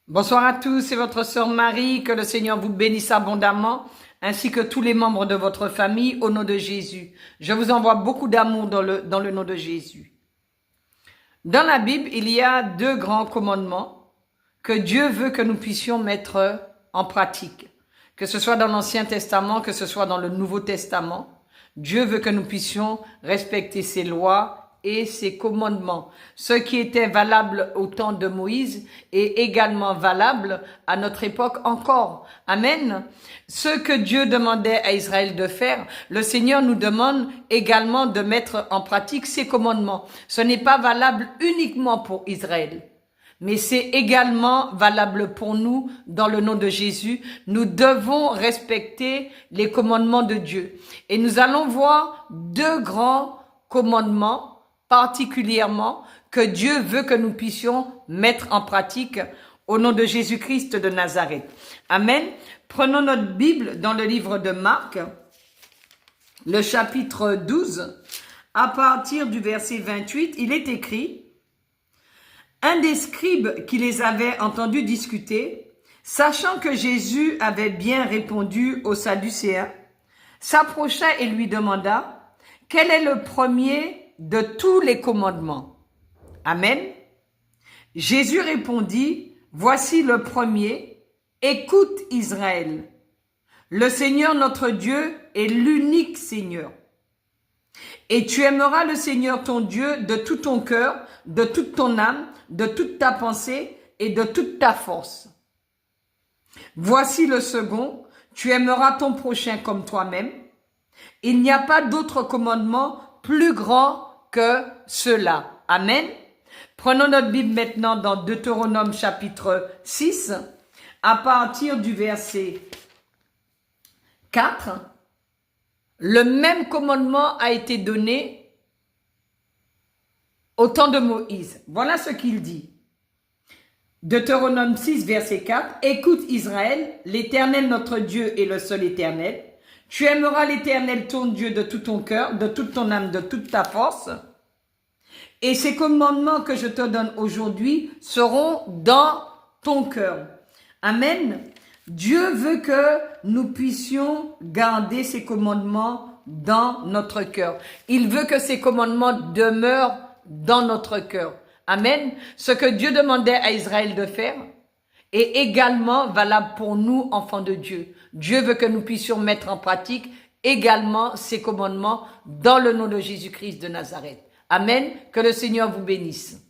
Bonsoir à tous, c'est votre sœur Marie, que le Seigneur vous bénisse abondamment, ainsi que tous les membres de votre famille, au nom de Jésus. Je vous envoie beaucoup d'amour dans le nom de Jésus. Dans la Bible, il y a deux grands commandements que Dieu veut que nous puissions mettre en pratique. Que ce soit dans l'Ancien Testament, que ce soit dans le Nouveau Testament, Dieu veut que nous puissions respecter ses lois et ses commandements. Ce qui était valable au temps de Moïse est également valable à notre époque encore. Amen. Ce que Dieu demandait à Israël de faire, le Seigneur nous demande également de mettre en pratique ses commandements. Ce n'est pas valable uniquement pour Israël, mais c'est également valable pour nous dans le nom de Jésus. Nous devons respecter les commandements de Dieu. Et nous allons voir deux grands commandements particulièrement que Dieu veut que nous puissions mettre en pratique au nom de Jésus-Christ de Nazareth. Amen. Prenons notre Bible dans le livre de Marc, le chapitre 12, à partir du verset 28, il est écrit: un des scribes qui les avait entendus discuter, sachant que Jésus avait bien répondu aux Sadducéens, s'approcha et lui demanda: quel est le premier de tous les commandements? Amen. Jésus répondit: voici le premier. Écoute Israël. Le Seigneur notre Dieu est l'unique Seigneur. Et tu aimeras le Seigneur ton Dieu de tout ton cœur, de toute ton âme, de toute ta pensée et de toute ta force. Voici le second. Tu aimeras ton prochain comme toi-même. Il n'y a pas d'autre commandement plus grand que cela. Amen. Prenons notre Bible maintenant dans Deutéronome chapitre 6, à partir du verset 4. Le même commandement a été donné au temps de Moïse. Voilà ce qu'il dit. Deutéronome 6, verset 4. Écoute Israël, l'Éternel notre Dieu est le seul Éternel. Tu aimeras l'Éternel ton Dieu de tout ton cœur, de toute ton âme, de toute ta force. Et ces commandements que je te donne aujourd'hui seront dans ton cœur. Amen. Dieu veut que nous puissions garder ces commandements dans notre cœur. Il veut que ces commandements demeurent dans notre cœur. Amen. Ce que Dieu demandait à Israël de faire est également valable pour nous, enfants de Dieu. Dieu veut que nous puissions mettre en pratique également ces commandements dans le nom de Jésus-Christ de Nazareth. Amen. Que le Seigneur vous bénisse.